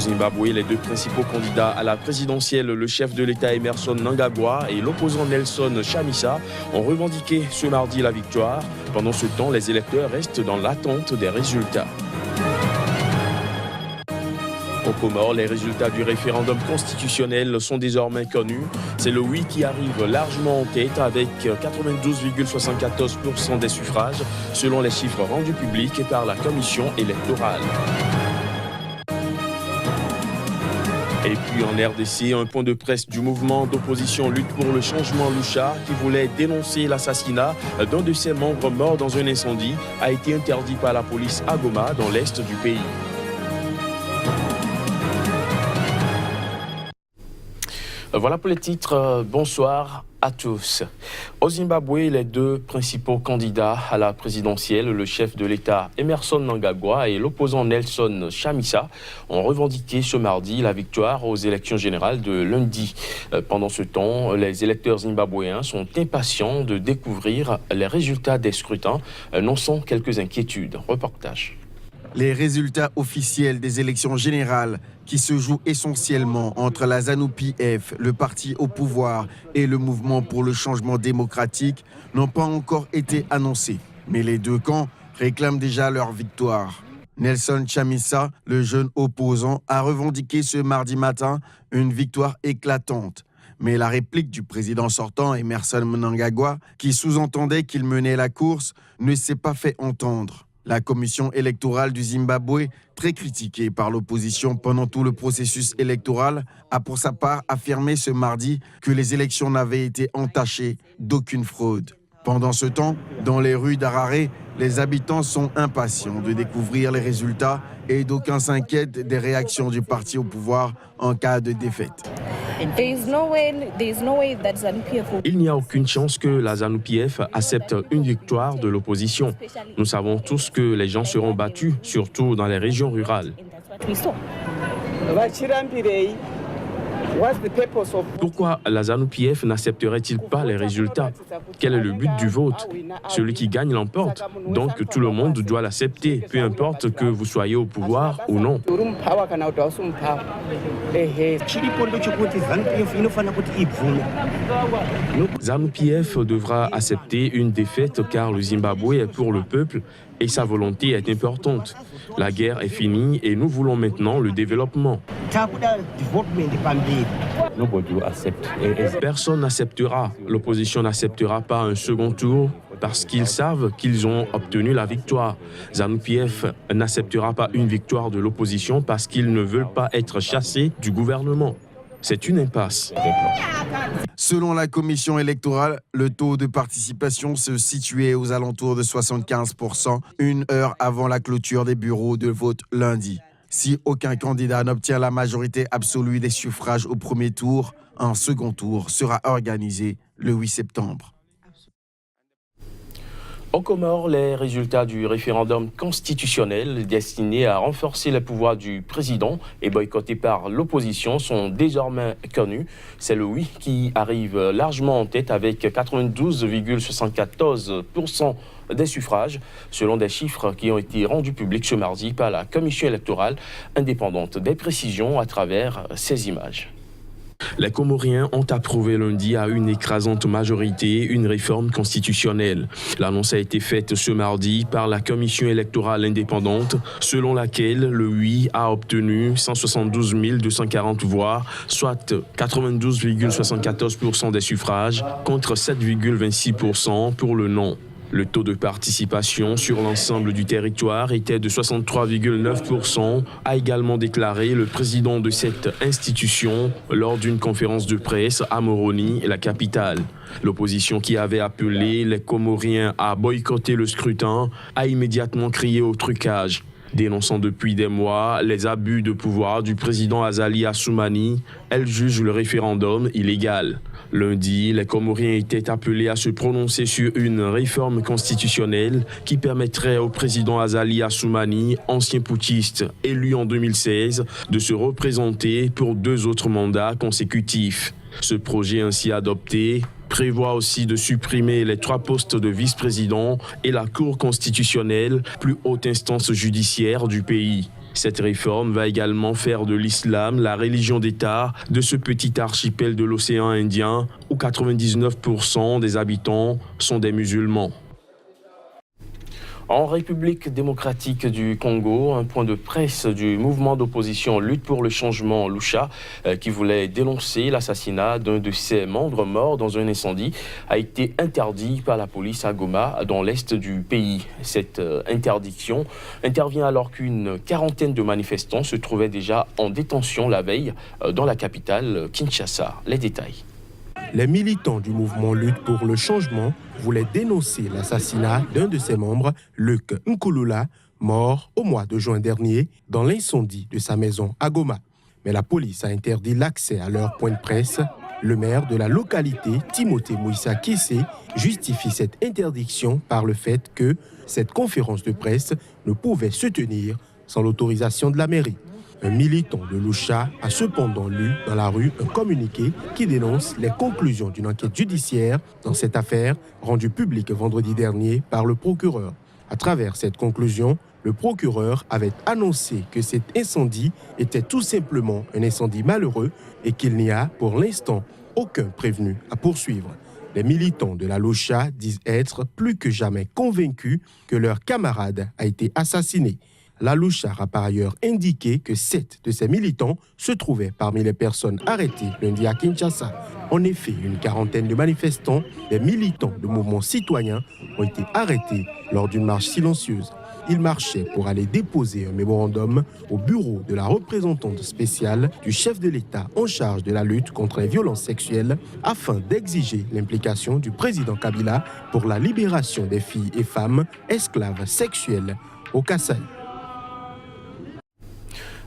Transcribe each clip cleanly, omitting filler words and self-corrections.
Zimbabwe, les deux principaux candidats à la présidentielle, le chef de l'État Emmerson Mnangagwa et l'opposant Nelson Chamisa, ont revendiqué ce mardi la victoire. Pendant ce temps, les électeurs restent dans l'attente des résultats. Aux Comores, les résultats du référendum constitutionnel sont désormais connus. C'est le oui qui arrive largement en tête avec 92,74% des suffrages, selon les chiffres rendus publics par la commission électorale. Et puis en RDC, un point de presse du mouvement d'opposition Lutte pour le changement Lucha, qui voulait dénoncer l'assassinat d'un de ses membres mort dans un incendie, a été interdit par la police à Goma, dans l'est du pays. Voilà pour les titres. Bonsoir à tous. Au Zimbabwe, les deux principaux candidats à la présidentielle, le chef de l'État Emmerson Mnangagwa et l'opposant Nelson Chamisa, ont revendiqué ce mardi la victoire aux élections générales de lundi. Pendant ce temps, les électeurs zimbabwéens sont impatients de découvrir les résultats des scrutins, non sans quelques inquiétudes. Reportage. Les résultats officiels des élections générales qui se jouent essentiellement entre la ZANU-PF, le parti au pouvoir et le mouvement pour le changement démocratique n'ont pas encore été annoncés. Mais les deux camps réclament déjà leur victoire. Nelson Chamisa, le jeune opposant, a revendiqué ce mardi matin une victoire éclatante. Mais la réplique du président sortant, Emmerson Mnangagwa, qui sous-entendait qu'il menait la course, ne s'est pas fait entendre. La commission électorale du Zimbabwe, très critiquée par l'opposition pendant tout le processus électoral, a pour sa part affirmé ce mardi que les élections n'avaient été entachées d'aucune fraude. Pendant ce temps, dans les rues d'Harare, les habitants sont impatients de découvrir les résultats et d'aucuns s'inquiètent des réactions du parti au pouvoir en cas de défaite. Il n'y a aucune chance que la ZANU-PF accepte une victoire de l'opposition. Nous savons tous que les gens seront battus, surtout dans les régions rurales. Pourquoi la ZANU-PF n'accepterait-il pas les résultats? Quel est le but du vote? Celui qui gagne l'emporte. Donc tout le monde doit l'accepter, peu importe que vous soyez au pouvoir ou non. ZANU-PF devra accepter une défaite car le Zimbabwe est pour le peuple et sa volonté est importante. La guerre est finie et nous voulons maintenant le développement. Personne n'acceptera, l'opposition n'acceptera pas un second tour parce qu'ils savent qu'ils ont obtenu la victoire. ZANU-PF n'acceptera pas une victoire de l'opposition parce qu'ils ne veulent pas être chassés du gouvernement. C'est une impasse. Selon la commission électorale, le taux de participation se situait aux alentours de 75%, une heure avant la clôture des bureaux de vote lundi. Si aucun candidat n'obtient la majorité absolue des suffrages au premier tour, un second tour sera organisé le 8 septembre. Aux Comores, les résultats du référendum constitutionnel destiné à renforcer les pouvoirs du président et boycotté par l'opposition sont désormais connus. C'est le oui qui arrive largement en tête avec 92,74% des suffrages, selon des chiffres qui ont été rendus publics ce mardi par la commission électorale indépendante. Des précisions à travers ces images. Les Comoriens ont approuvé lundi à une écrasante majorité une réforme constitutionnelle. L'annonce a été faite ce mardi par la commission électorale indépendante, selon laquelle le oui a obtenu 172 240 voix, soit 92,74% des suffrages, contre 7,26% pour le non. Le taux de participation sur l'ensemble du territoire était de 63,9%, a également déclaré le président de cette institution lors d'une conférence de presse à Moroni, la capitale. L'opposition qui avait appelé les Comoriens à boycotter le scrutin a immédiatement crié au trucage. Dénonçant depuis des mois les abus de pouvoir du président Azali Assoumani, elle juge le référendum illégal. Lundi, les Comoriens étaient appelés à se prononcer sur une réforme constitutionnelle qui permettrait au président Azali Assoumani, ancien putschiste élu en 2016, de se représenter pour 2 autres mandats consécutifs. Ce projet ainsi adopté prévoit aussi de supprimer les 3 postes de vice-président et la Cour constitutionnelle, plus haute instance judiciaire du pays. Cette réforme va également faire de l'islam la religion d'État de ce petit archipel de l'océan Indien où 99% des habitants sont des musulmans. En République démocratique du Congo, un point de presse du mouvement d'opposition Lutte pour le changement Lucha, qui voulait dénoncer l'assassinat d'un de ses membres morts dans un incendie, a été interdit par la police à Goma, dans l'est du pays. Cette interdiction intervient alors qu'une quarantaine de manifestants se trouvaient déjà en détention la veille dans la capitale Kinshasa. Les détails. Les militants du mouvement Lutte pour le changement voulaient dénoncer l'assassinat d'un de ses membres, Luc Nkulula, mort au mois de juin dernier dans l'incendie de sa maison à Goma. Mais la police a interdit l'accès à leur point de presse. Le maire de la localité, Timothée Mouissa Kissé, justifie cette interdiction par le fait que cette conférence de presse ne pouvait se tenir sans l'autorisation de la mairie. Un militant de Lucha a cependant lu dans la rue un communiqué qui dénonce les conclusions d'une enquête judiciaire dans cette affaire rendue publique vendredi dernier par le procureur. À travers cette conclusion, le procureur avait annoncé que cet incendie était tout simplement un incendie malheureux et qu'il n'y a pour l'instant aucun prévenu à poursuivre. Les militants de la Lucha disent être plus que jamais convaincus que leur camarade a été assassiné. La Lucha a par ailleurs indiqué que 7 de ses militants se trouvaient parmi les personnes arrêtées lundi à Kinshasa. En effet, une quarantaine de manifestants, des militants de mouvements citoyens, ont été arrêtés lors d'une marche silencieuse. Ils marchaient pour aller déposer un mémorandum au bureau de la représentante spéciale du chef de l'État en charge de la lutte contre les violences sexuelles afin d'exiger l'implication du président Kabila pour la libération des filles et femmes esclaves sexuelles au Kasaï.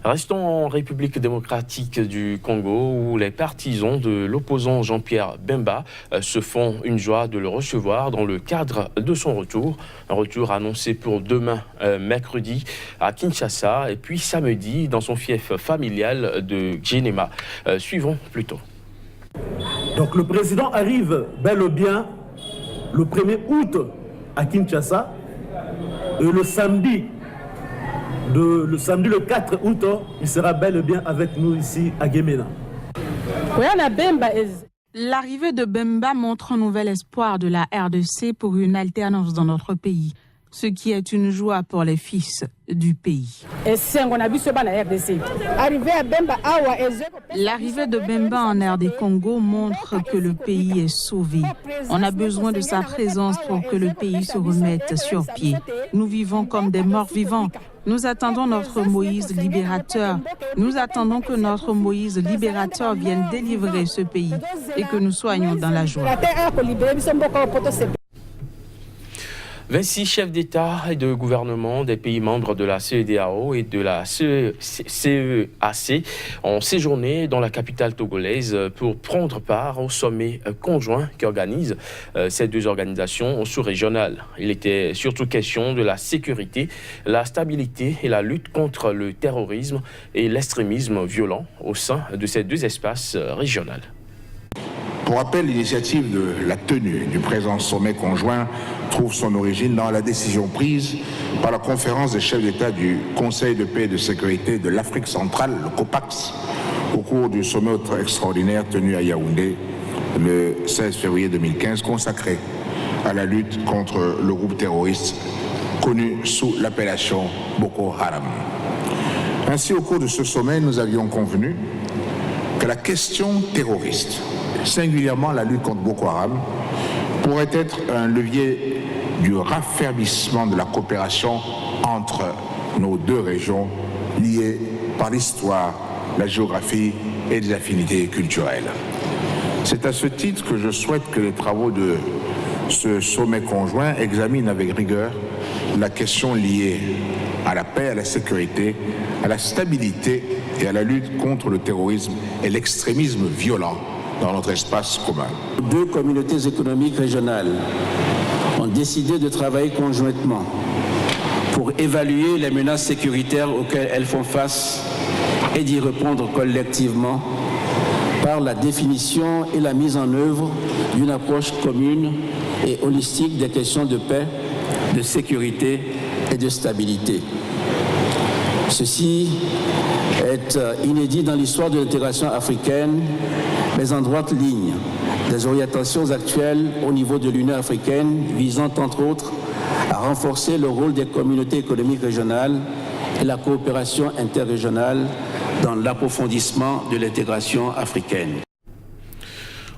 Restons en République démocratique du Congo où les partisans de l'opposant Jean-Pierre Bemba se font une joie de le recevoir dans le cadre de son retour. Un retour annoncé pour demain, mercredi, à Kinshasa et puis samedi dans son fief familial de Djenema. Suivons plutôt. Donc le président arrive bel et bien le 1er août à Kinshasa et le samedi le 4 août, il sera bel et bien avec nous ici à Gemena. L'arrivée de Bemba montre un nouvel espoir de la RDC pour une alternance dans notre pays, ce qui est une joie pour les fils du pays. L'arrivée de Bemba en RD Congo montre que le pays est sauvé. On a besoin de sa présence pour que le pays se remette sur pied. Nous vivons comme des morts vivants. Nous attendons notre Moïse libérateur. Nous attendons que notre Moïse libérateur vienne délivrer ce pays et que nous soyons dans la joie. 26 chefs d'État et de gouvernement des pays membres de la CEDEAO et de la CEAC ont séjourné dans la capitale togolaise pour prendre part au sommet conjoint qu'organisent ces deux organisations sous-régionales. Il était surtout question de la sécurité, la stabilité et la lutte contre le terrorisme et l'extrémisme violent au sein de ces deux espaces régionaux. Pour rappel, l'initiative de la tenue du présent sommet conjoint trouve son origine dans la décision prise par la conférence des chefs d'État du Conseil de paix et de sécurité de l'Afrique centrale, le COPAX, au cours du sommet extraordinaire tenu à Yaoundé le 16 février 2015, consacré à la lutte contre le groupe terroriste connu sous l'appellation Boko Haram. Ainsi, au cours de ce sommet, nous avions convenu que la question terroriste, singulièrement la lutte contre Boko Haram, pourrait être un levier du raffermissement de la coopération entre nos deux régions liées par l'histoire, la géographie et des affinités culturelles. C'est à ce titre que je souhaite que les travaux de ce sommet conjoint examinent avec rigueur la question liée à la paix, à la sécurité, à la stabilité et à la lutte contre le terrorisme et l'extrémisme violent dans notre espace commun. Deux communautés économiques régionales ont décidé de travailler conjointement pour évaluer les menaces sécuritaires auxquelles elles font face et d'y répondre collectivement par la définition et la mise en œuvre d'une approche commune et holistique des questions de paix, de sécurité et de stabilité. Ceci est inédit dans l'histoire de l'intégration africaine, mais en droite ligne des orientations actuelles au niveau de l'Union africaine visant entre autres à renforcer le rôle des communautés économiques régionales et la coopération interrégionale dans l'approfondissement de l'intégration africaine.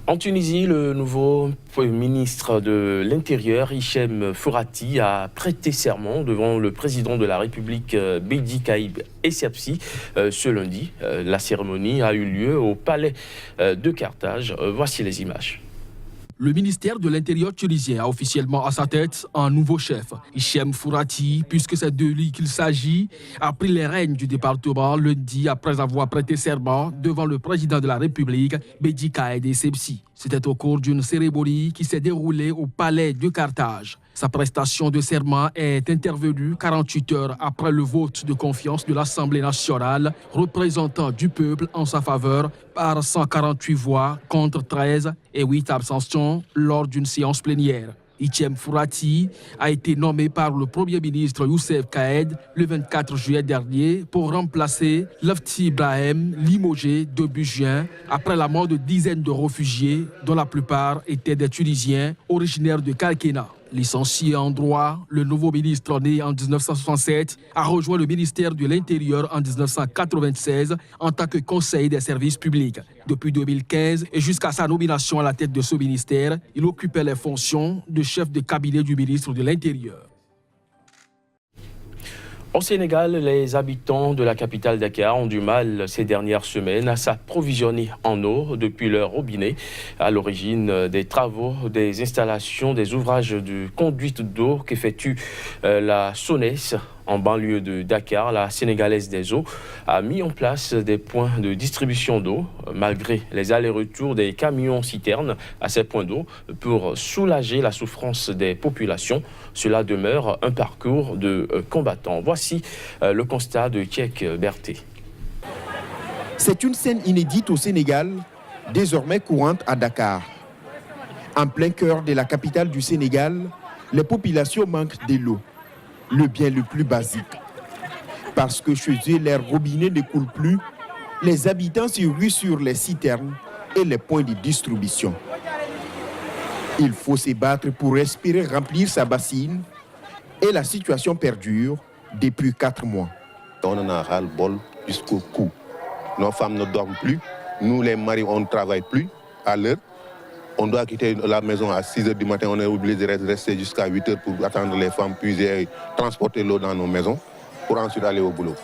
En Tunisie, le nouveau ministre de l'Intérieur, Hichem Fourati, a prêté serment devant le président de la République, Bédi Caïd Essebsi, ce lundi. La cérémonie a eu lieu au palais de Carthage. Voici les images. Le ministère de l'Intérieur tunisien a officiellement à sa tête un nouveau chef, Hichem Fourati, puisque c'est de lui qu'il s'agit, a pris les rênes du département lundi après avoir prêté serment devant le président de la République, Bédi Caïd Essebsi. C'était au cours d'une cérémonie qui s'est déroulée au palais de Carthage. Sa prestation de serment est intervenue 48 heures après le vote de confiance de l'Assemblée nationale, représentant du peuple en sa faveur par 148 voix contre 13 et 8 abstentions lors d'une séance plénière. Hichem Fourati a été nommé par le Premier ministre Youssef Caïd le 24 juillet dernier pour remplacer Lefti Ibrahim, limogé début juin après la mort de dizaines de réfugiés dont la plupart étaient des Tunisiens originaires de Kalkena. Licencié en droit, le nouveau ministre né en 1967 a rejoint le ministère de l'Intérieur en 1996 en tant que conseiller des services publics. Depuis 2015 et jusqu'à sa nomination à la tête de ce ministère, il occupait les fonctions de chef de cabinet du ministre de l'Intérieur. Au Sénégal, les habitants de la capitale Dakar ont du mal ces dernières semaines à s'approvisionner en eau depuis leur robinet. À l'origine des travaux, des installations, des ouvrages de conduite d'eau qu'effectue la SONES en banlieue de Dakar, la Sénégalaise des eaux a mis en place des points de distribution d'eau, malgré les allers-retours des camions-citernes à ces points d'eau pour soulager la souffrance des populations. Cela demeure un parcours de combattants. Voici le constat de Tchèque Berthet. C'est une scène inédite au Sénégal, désormais courante à Dakar. En plein cœur de la capitale du Sénégal, les populations manquent de l'eau, le bien le plus basique. Parce que chez eux, les robinets ne coulent plus, les habitants se ruent sur les citernes et les points de distribution. Il faut se battre pour espérer remplir sa bassine et la situation perdure depuis 4 mois. On en a ras-le-bol jusqu'au cou. Nos femmes ne dorment plus, nous les maris on ne travaille plus à l'heure. On doit quitter la maison à 6h du matin, on est obligé de rester jusqu'à 8h pour attendre les femmes puiser et transporter l'eau dans nos maisons pour ensuite aller au boulot.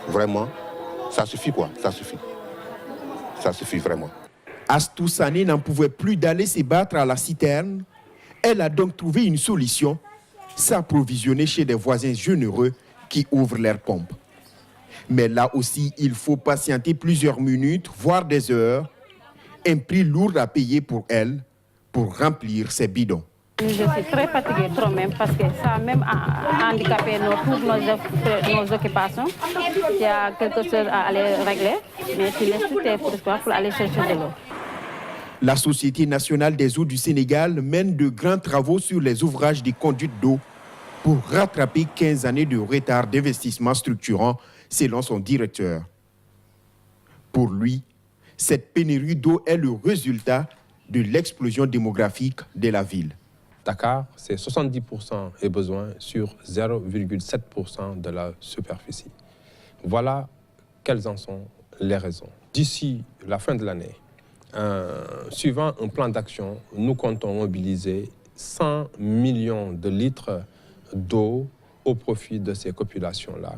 Vraiment, ça suffit quoi, ça suffit. Ça suffit vraiment. Astou Sané n'en pouvait plus d'aller se battre à la citerne. Elle a donc trouvé une solution, s'approvisionner chez des voisins généreux qui ouvrent leurs pompes. Mais là aussi, il faut patienter plusieurs minutes, voire des heures, un prix lourd à payer pour elle, pour remplir ses bidons. Je suis très fatiguée, trop même, parce que ça a même handicapé toutes nos occupations. Il y a quelque chose à aller régler, mais tu laisses tout tes espoirs pour aller chercher de l'eau. La Société nationale des eaux du Sénégal mène de grands travaux sur les ouvrages de conduite d'eau pour rattraper 15 années de retard d'investissement structurant, selon son directeur. Pour lui, cette pénurie d'eau est le résultat de l'explosion démographique de la ville. Dakar, c'est 70% et besoin sur 0,7% de la superficie. Voilà quelles en sont les raisons. D'ici la fin de l'année, suivant un plan d'action, nous comptons mobiliser 100 millions de litres d'eau au profit de ces populations-là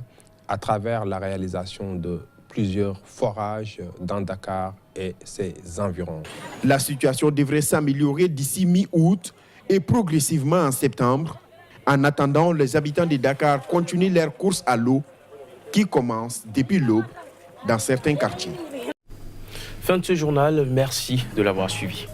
à travers la réalisation de plusieurs forages dans Dakar et ses environs. La situation devrait s'améliorer d'ici mi-août et progressivement en septembre. En attendant, les habitants de Dakar continuent leur course à l'eau qui commence depuis l'aube dans certains quartiers. Fin de ce journal, merci de l'avoir suivi.